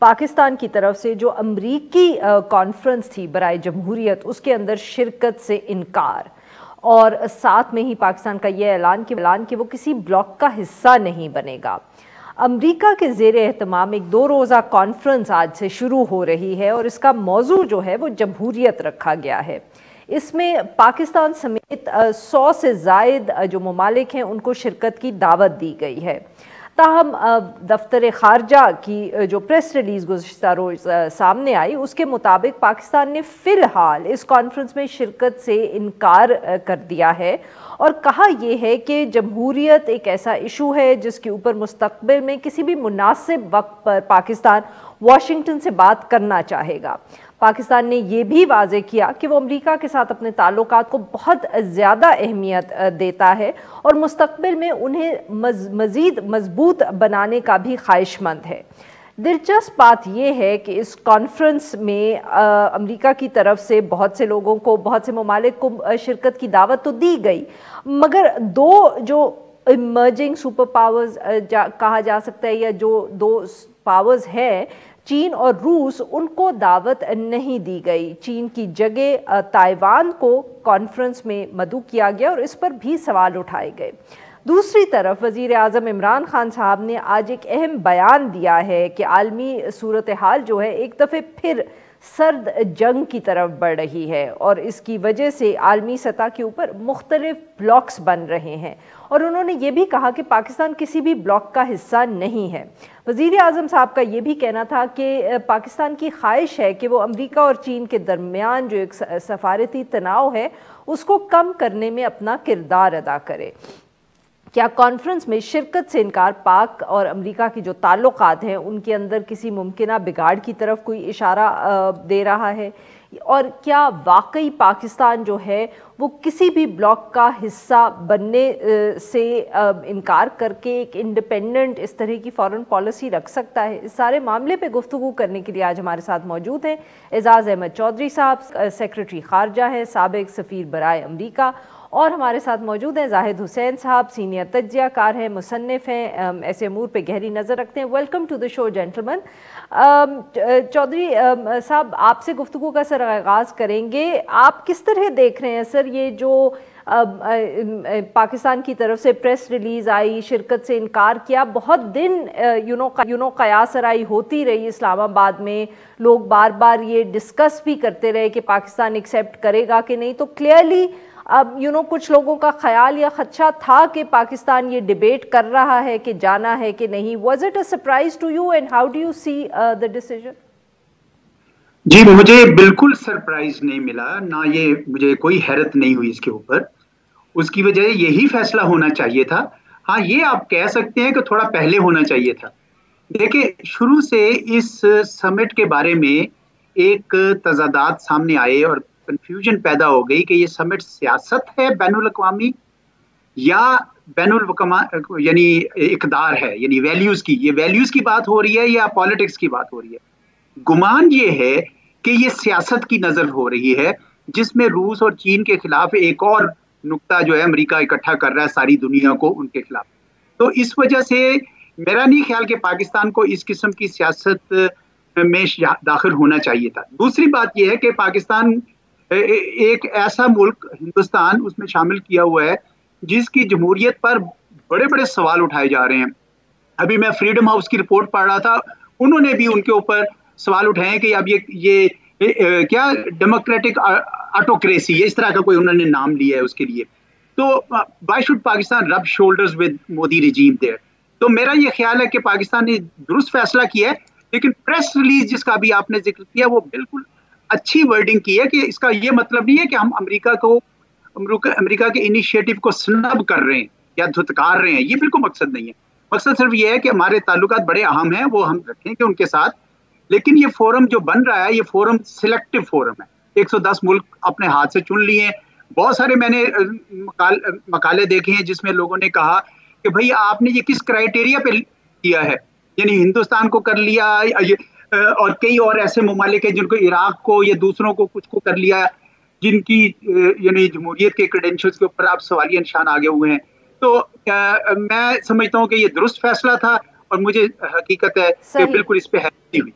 पाकिस्तान की तरफ से जो अमरीकी कॉन्फ्रेंस थी बराए जमहूरियत, उसके अंदर शिरकत से इनकार, और साथ में ही पाकिस्तान का ये ऐलान कि वो किसी ब्लॉक का हिस्सा नहीं बनेगा। अमरीका के ज़ेर एहतमाम एक 2 रोज़ा कॉन्फ्रेंस आज से शुरू हो रही है और इसका मौजू जो है वो जमहूरियत रखा गया है। इसमें पाकिस्तान समेत 100 से ज़ायद जो ममालिक हैं उनको शिरकत की दावत दी गई है। ताहम दफ्तर खारजा की जो प्रेस रिलीज़ गुज़श्ता रोज़ सामने आई, उसके मुताबिक पाकिस्तान ने फ़िलहाल इस कॉन्फ्रेंस में शिरकत से इनकार कर दिया है और कहा यह है कि जमहूरियत एक ऐसा इशू है जिसके ऊपर मुस्तक़बिल में किसी भी मुनासिब वक्त पर पाकिस्तान वाशिंगटन से बात करना चाहेगा। पाकिस्तान ने यह भी वाज़े किया कि वो अमेरिका के साथ अपने ताल्लुकात को बहुत ज़्यादा अहमियत देता है और मुस्तक़बिल में उन्हें मज़ीद मजबूत बनाने का भी ख्वाहिशमंद है। दिलचस्प बात यह है कि इस कॉन्फ्रेंस में अमेरिका की तरफ से बहुत से लोगों को, बहुत से ममालिक को शिरकत की दावत तो दी गई, मगर 2 जो इमर्जिंग सुपर पावर्स कहा जा सकता है, या जो 2 पावर्स हैं, चीन और रूस, उनको दावत नहीं दी गई। चीन की जगह ताइवान को कॉन्फ्रेंस में मदऊ किया गया और इस पर भी सवाल उठाए गए। दूसरी तरफ वज़ीर आज़म इमरान खान साहब ने आज एक अहम बयान दिया है कि आलमी सूरत हाल जो है एक दफ़े फिर सर्द जंग की तरफ बढ़ रही है और इसकी वजह से आलमी सतह के ऊपर मुख्तलिफ ब्लॉक्स बन रहे हैं। और उन्होंने ये भी कहा कि पाकिस्तान किसी भी ब्लॉक का हिस्सा नहीं है। वज़ीर आज़म साहब का ये भी कहना था कि पाकिस्तान की ख्वाहिश है कि वो अमेरिका और चीन के दरमियान जो एक सफारती तनाव है उसको कम करने में अपना किरदार अदा करे। क्या कॉन्फ्रेंस में शिरकत से इनकार पाक और अमेरिका की जो ताल्लुकात हैं उनके अंदर किसी मुमकिना बिगाड़ की तरफ कोई इशारा दे रहा है, और क्या वाकई पाकिस्तान जो है वो किसी भी ब्लॉक का हिस्सा बनने से इनकार करके एक इंडिपेंडेंट इस तरह की फॉरेन पॉलिसी रख सकता है? इस सारे मामले पे गुफ्तगू करने के लिए आज हमारे साथ मौजूद हैं एजाज़ अहमद चौधरी साहब, सेक्रेटरी खारजा हैं, साबिक सफ़ीर बराए अमरीका, और हमारे साथ मौजूद हैं जाहिद हुसैन साहब, सीनियर तज्ज़ियाकार हैं, मुसन्निफ़ हैं, ऐसे अमूर पे गहरी नज़र रखते हैं। Welcome to the show gentleman. Chaudhary साहब, आपसे गुफ्तगू का सर आगाज़ करेंगे। आप किस तरह देख रहे हैं सर ये जो पाकिस्तान की तरफ से प्रेस रिलीज़ आई, शिरकत से इनकार किया, बहुत दिन कयासराई होती रही इस्लामाबाद में, लोग बार बार ये डिस्कस भी करते रहे कि पाकिस्तान एक्सेप्ट करेगा कि नहीं, तो क्लियरली अब कुछ लोगों का ख्याल या खदशा था कि पाकिस्तान ये डिबेट कर रहा है कि जाना है कि नहीं। Was it a surprise to you and how do you see the decision? जी, मुझे बिल्कुल सरप्राइज नहीं मिला, ना ये मुझे कोई हैरत नहीं हुई इसके ऊपर। उसकी वजह यही फैसला होना चाहिए था। हाँ, ये आप कह सकते हैं कि थोड़ा पहले होना चाहिए था। देखिए, शुरू से इस समिट के बारे में एक तजादात सामने आए और कंफ्यूजन पैदा हो गई कि ये समिट सियासत है बैनुल अक़वामी या यानी इक़दार है, यानी वैल्यूज की, ये वैल्यूज की बात हो रही है या पॉलिटिक्स की बात हो रही है। गुमान ये है कि ये सियासत की नजर हो रही है, जिसमें रूस और चीन के खिलाफ एक और नुक्ता जो है अमेरिका इकट्ठा कर रहा है सारी दुनिया को उनके खिलाफ। तो इस वजह से मेरा नहीं ख्याल कि पाकिस्तान को इस किस्म की सियासत में दाखिल होना चाहिए था। दूसरी बात यह है कि पाकिस्तान एक ऐसा मुल्क, हिंदुस्तान, उसमें शामिल किया हुआ है जिसकी जमहूरियत पर बड़े बड़े सवाल उठाए जा रहे हैं। अभी मैं फ्रीडम हाउस की रिपोर्ट पढ़ रहा था, उन्होंने भी उनके ऊपर सवाल उठाए कि अब ये क्या डेमोक्रेटिक ऑटोक्रेसी, इस तरह का कोई उन्होंने नाम लिया है उसके लिए। तो why should Pakistan rub shoulders with Modi regime there? तो मेरा ये ख्याल है कि पाकिस्तान ने दुरुस्त फैसला किया है, लेकिन प्रेस रिलीज जिसका भी आपने जिक्र किया वो बिल्कुल अच्छी वर्डिंग की है कि इसका ये मतलब नहीं है कि हम अमेरिका के इनिशिएटिव को स्नब कर रहे हैं या धुतकार रहे हैं। ये बिल्कुल मकसद नहीं है। मकसद सिर्फ ये है कि हमारे ताल्लुकात बड़े अहम हैं, वो हम रखेंगे उनके साथ। लेकिन ये फोरम जो बन रहा है, ये फोरम सिलेक्टिव फोरम है। 110 मुल्क अपने हाथ से चुन लिए हैं। बहुत सारे मैंने मकाले देखे हैं जिसमें लोगों ने कहा कि भाई आपने ये किस क्राइटेरिया पे किया है, यानी हिंदुस्तान को कर लिया और कई और ऐसे ममालिक हैं जिनको, इराक को या दूसरों को, कुछ को कर लिया, जिनकी यानी जमहूरियत के क्रेडेंशियल्स के ऊपर अब सवालिया निशान आगे हुए हैं। तो मैं समझता हूँ कि ये दुरुस्त फैसला था और मुझे हकीकत है कि बिल्कुल इस पे हैरानी हुई।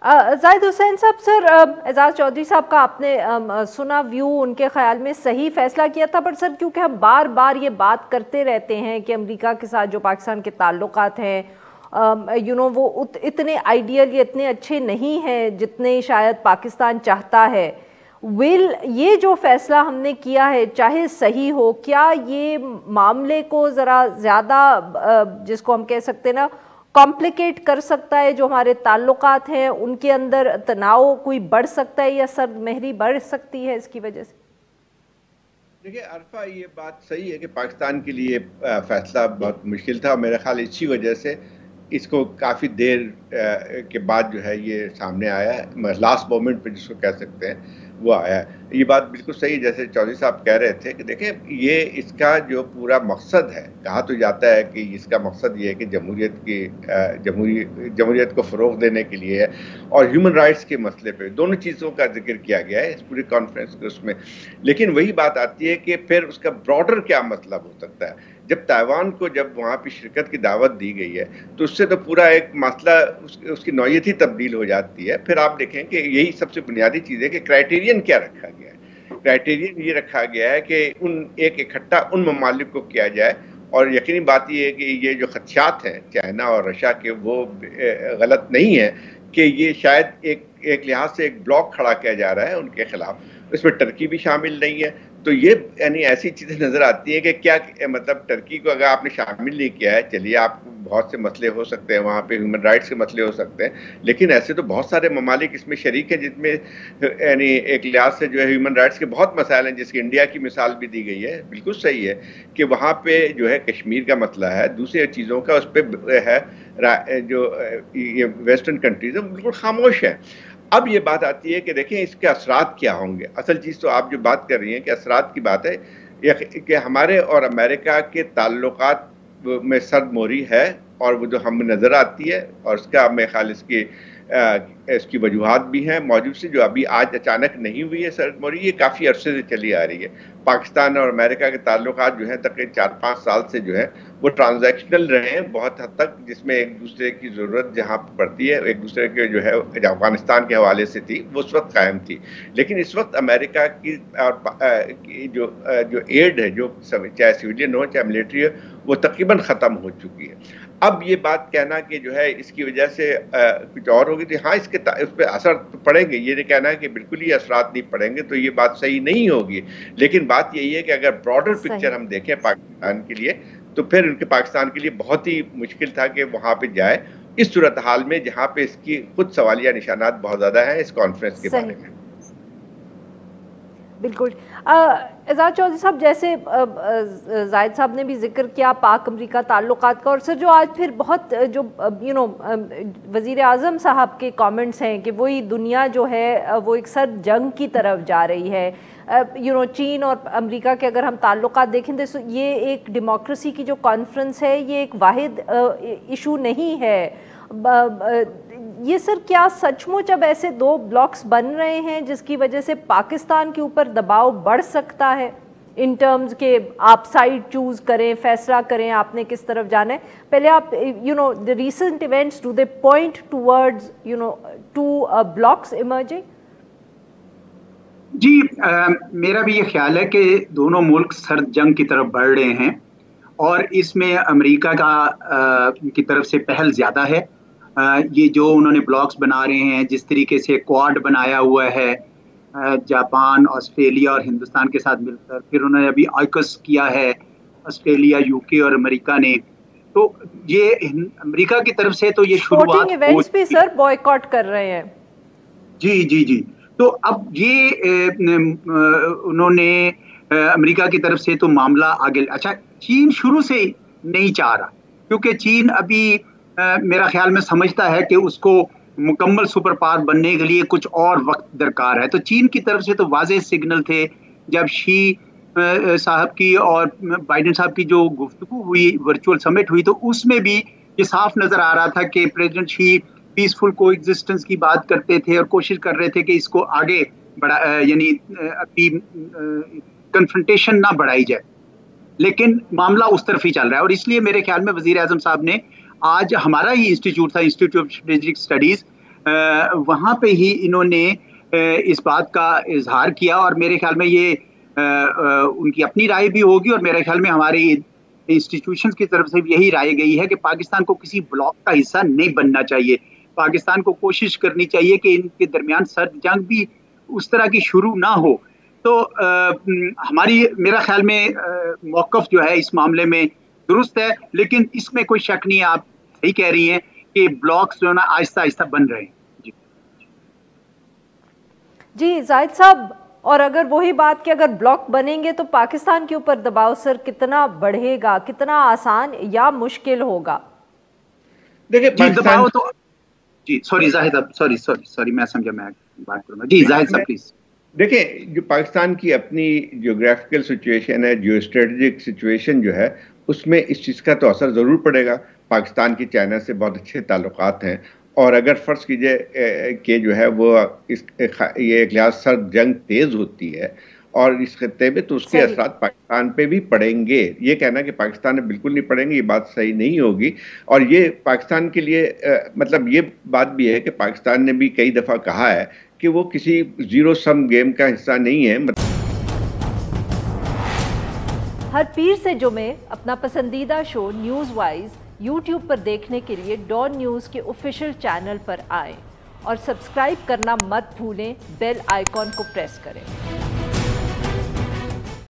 जाहिद हुसैन साहब, सर एजाज चौधरी साहब का आपने सुना व्यू, उनके ख्याल में सही फैसला किया था, पर सर क्योंकि हम बार बार ये बात करते रहते हैं कि अमेरिका के साथ जो पाकिस्तान के ताल्लुकात हैं वो इतने आइडियल या इतने अच्छे नहीं हैं जितने शायद पाकिस्तान चाहता है। ये जो फैसला हमने किया है, चाहे सही हो, क्या ये मामले को ज़रा ज़्यादा जिसको हम कह सकते हैं ना कॉम्प्लिकेट कर सकता है? जो हमारे ताल्लुकात हैं उनके अंदर तनाव कोई बढ़ सकता है या सरमहरी बढ़ सकती है इसकी वजह से? देखिए अरफा, ये बात सही है कि पाकिस्तान के लिए फैसला बहुत मुश्किल था। मेरा ख्याल इसी वजह से इसको काफ़ी देर के बाद जो है ये सामने आया है, लास्ट मोमेंट पे जिसको कह सकते हैं वो आया है। ये बात बिल्कुल सही, जैसे चौधरी साहब कह रहे थे कि देखें ये इसका जो पूरा मकसद है, कहा तो जाता है कि इसका मकसद ये है कि जमहूरियत को फ़रोग़ देने के लिए है और ह्यूमन राइट्स के मसले पे दोनों चीज़ों का जिक्र किया गया है इस पूरी कॉन्फ्रेंस के उसमें। लेकिन वही बात आती है कि फिर उसका ब्रॉडर क्या मतलब हो सकता है। जब ताइवान को जब वहाँ पे शिरकत की दावत दी गई है तो उससे तो पूरा एक मसला उसकी नौयत ही तब्दील हो जाती है। फिर आप देखें कि यही सबसे बुनियादी चीज़ है कि क्राइटेरियन क्या रखा गया है। क्राइटेरियन ये रखा गया है कि इकट्ठा उन ममालिक को किया जाए, और यकीनी बात ये है कि ये जो खदशात हैं चाइना और रशिया के, वो गलत नहीं है कि ये शायद एक लिहाज से एक ब्लॉक खड़ा किया जा रहा है उनके खिलाफ। इसमें टर्की भी शामिल नहीं है। तो ये यानी ऐसी चीज़ें नज़र आती हैं कि क्या मतलब टर्की को अगर आपने शामिल नहीं किया है, चलिए आप बहुत से मसले हो सकते हैं वहाँ पे, ह्यूमन राइट्स के मसले हो सकते हैं, लेकिन ऐसे तो बहुत सारे ममालिक इसमें शरीक हैं जिसमें यानी एक लिहाज से जो है ह्यूमन राइट्स के बहुत मसाइल हैं, जिसकी इंडिया की मिसाल भी दी गई है। बिल्कुल सही है कि वहाँ पे जो है कश्मीर का मसला है, दूसरी चीज़ों का उस पर है, जो ये वेस्टर्न कंट्रीज हैं बिल्कुल खामोश है। अब ये बात आती है कि देखें इसके असरात क्या होंगे। असल चीज़ तो आप जो बात कर रही हैं कि असरात की बात है कि हमारे और अमेरिका के ताल्लुकात में सरदमोरी है, और वो जो हमें नज़र आती है, और उसका मेरे ख्याल इसकी वजूहात भी हैं मौजूद से, जो अभी आज अचानक नहीं हुई है सरदमोरी, ये काफ़ी अरसे से चली आ रही है। पाकिस्तान और अमेरिका के ताल्लुकात जो हैं तकरीबन 4-5 साल से जो है वो ट्रांजैक्शनल रहे हैं बहुत हद तक, जिसमें एक दूसरे की ज़रूरत जहाँ पड़ती है एक दूसरे के जो है अफगानिस्तान के हवाले से थी, वो उस वक्त कायम थी। लेकिन इस वक्त अमेरिका की जो एड है, जो चाहे सिविलियन हो चाहे मिलिट्री हो, वो तकरीबन ख़त्म हो चुकी है। अब ये बात कहना कि जो है इसकी वजह से कुछ और होगी, तो हाँ उस पर असर तो पड़ेंगे, ये नहीं कहना है कि बिल्कुल ही असरात नहीं पड़ेंगे, तो ये बात सही नहीं होगी। लेकिन बात यही है कि अगर ब्रॉडर पिक्चर हम देखें पाकिस्तान के लिए, तो फिर उनके पाकिस्तान के लिए बहुत ही मुश्किल था कि वहाँ पे जाए इस सूरत हाल में जहाँ पे इसकी खुद सवालिया निशानात बहुत ज़्यादा हैं इस कॉन्फ्रेंस के बारे में। बिल्कुल। एजाज चौधरी साहब, जैसे जाहिद साहब ने भी जिक्र किया पाक अमरीका ताल्लुकात का, और सर जो आज फिर बहुत जो वज़ीर आज़म साहब के कमेंट्स हैं कि वही दुनिया जो है वो एक सर्द जंग की तरफ जा रही है। चीन और अमेरिका के अगर हम ताल्लुकात देखें तो ये एक डेमोक्रेसी की जो कॉन्फ्रेंस है, ये एक वाहिद इशू नहीं है। ये सर क्या सचमुच अब ऐसे दो ब्लॉक्स बन रहे हैं जिसकी वजह से पाकिस्तान के ऊपर दबाव बढ़ सकता है इन टर्म्स के आप साइड चूज करें, फैसला करें आपने किस तरफ जाना है? पहले आप the recent events, do they point towards two blocks emerging? जी, मेरा भी ये ख्याल है कि दोनों मुल्क सर्द जंग की तरफ बढ़ रहे हैं, और इसमें अमेरिका की तरफ से पहल ज़्यादा है। ये जो उन्होंने ब्लॉक्स बना रहे हैं, जिस तरीके से क्वाड बनाया हुआ है जापान, ऑस्ट्रेलिया और हिंदुस्तान के साथ मिलकर, फिर उन्होंने अभी आइकस किया है ऑस्ट्रेलिया, यूके और अमेरिका ने, तो ये अमेरिका की तरफ से तो ये शुरुआत इवेंट्स पे सर बॉयकॉट कर रहे हैं। जी जी जी। तो अब ये उन्होंने अमेरिका की तरफ से तो मामला आगे, अच्छा चीन शुरू से नहीं चाह रहा, क्योंकि चीन अभी मेरा ख्याल में समझता है कि उसको मुकम्मल सुपर पावर बनने के लिए कुछ और वक्त दरकार है। तो चीन की तरफ से तो वाज़ेह सिग्नल थे, जब शी साहब की और बाइडेन साहब की जो गुफ्तगू हुई, वर्चुअल समिट हुई, तो उसमें भी ये साफ नज़र आ रहा था कि प्रेसिडेंट शी पीसफुल को एग्जिस्टेंस की बात करते थे और कोशिश कर रहे थे कि इसको आगे बढ़ा, यानी अभी कन्फ्रंटेशन ना बढ़ाई जाए, लेकिन मामला उस तरफ ही चल रहा है। और इसलिए मेरे ख्याल में वज़ीर आज़म साहब ने आज, हमारा ही इंस्टीट्यूट था, इंस्टीट्यूट ऑफ स्ट्रेटेजिक स्टडीज़, वहाँ पे ही इन्होंने इस बात का इजहार किया, और मेरे ख्याल में ये उनकी अपनी राय भी होगी, और मेरे ख्याल में हमारी इंस्टीट्यूशंस की तरफ से भी यही राय गई है कि पाकिस्तान को किसी ब्लॉक का हिस्सा नहीं बनना चाहिए। पाकिस्तान को कोशिश करनी चाहिए कि इनके दरमियान सर्द जंग भी उस तरह की शुरू ना हो। तो मेरा ख्याल में मौक़िफ़ जो है इस मामले में दुरुस्त है, लेकिन इसमें कोई शक नहीं है, आप सही कह रही हैं कि ब्लॉक्स जो है ना आहिस्ता आहिस्ता बन रहे हैं। जी जाहिद साहब, और अगर वही बात कि अगर ब्लॉक बनेंगे तो पाकिस्तान के ऊपर दबाव सर कितना बढ़ेगा, कितना आसान या मुश्किल होगा? देखिए दबाव तो जी, सॉरी जाहिद साहब, सॉरी मैं समझा, मैं बात करूंगा। जी जाहिद साहब प्लीज। देखिए, जो पाकिस्तान की अपनी जियोग्राफिकल सिचुएशन है, जियो स्ट्रेटेजिक सिचुएशन जो है, उसमें इस चीज़ का तो असर ज़रूर पड़ेगा। पाकिस्तान की चाइना से बहुत अच्छे ताल्लुकात हैं, और अगर फ़र्ज़ कीजिए कि जो है वो ये एक लिहाज सर्द जंग तेज़ होती है और इस खत्ते में, तो उसके असरात पाकिस्तान पे भी पड़ेंगे। ये कहना कि पाकिस्तान में बिल्कुल नहीं पड़ेंगे, ये बात सही नहीं होगी। और ये पाकिस्तान के लिए मतलब ये बात भी है कि पाकिस्तान ने भी कई दफ़ा कहा है कि वो किसी ज़ीरो सम गेम का हिस्सा नहीं है। हर पीर से जुमे अपना पसंदीदा शो न्यूज़ वाइज YouTube पर देखने के लिए डॉन न्यूज़ के ऑफिशियल चैनल पर आएं और सब्सक्राइब करना मत भूलें, बेल आइकॉन को प्रेस करें।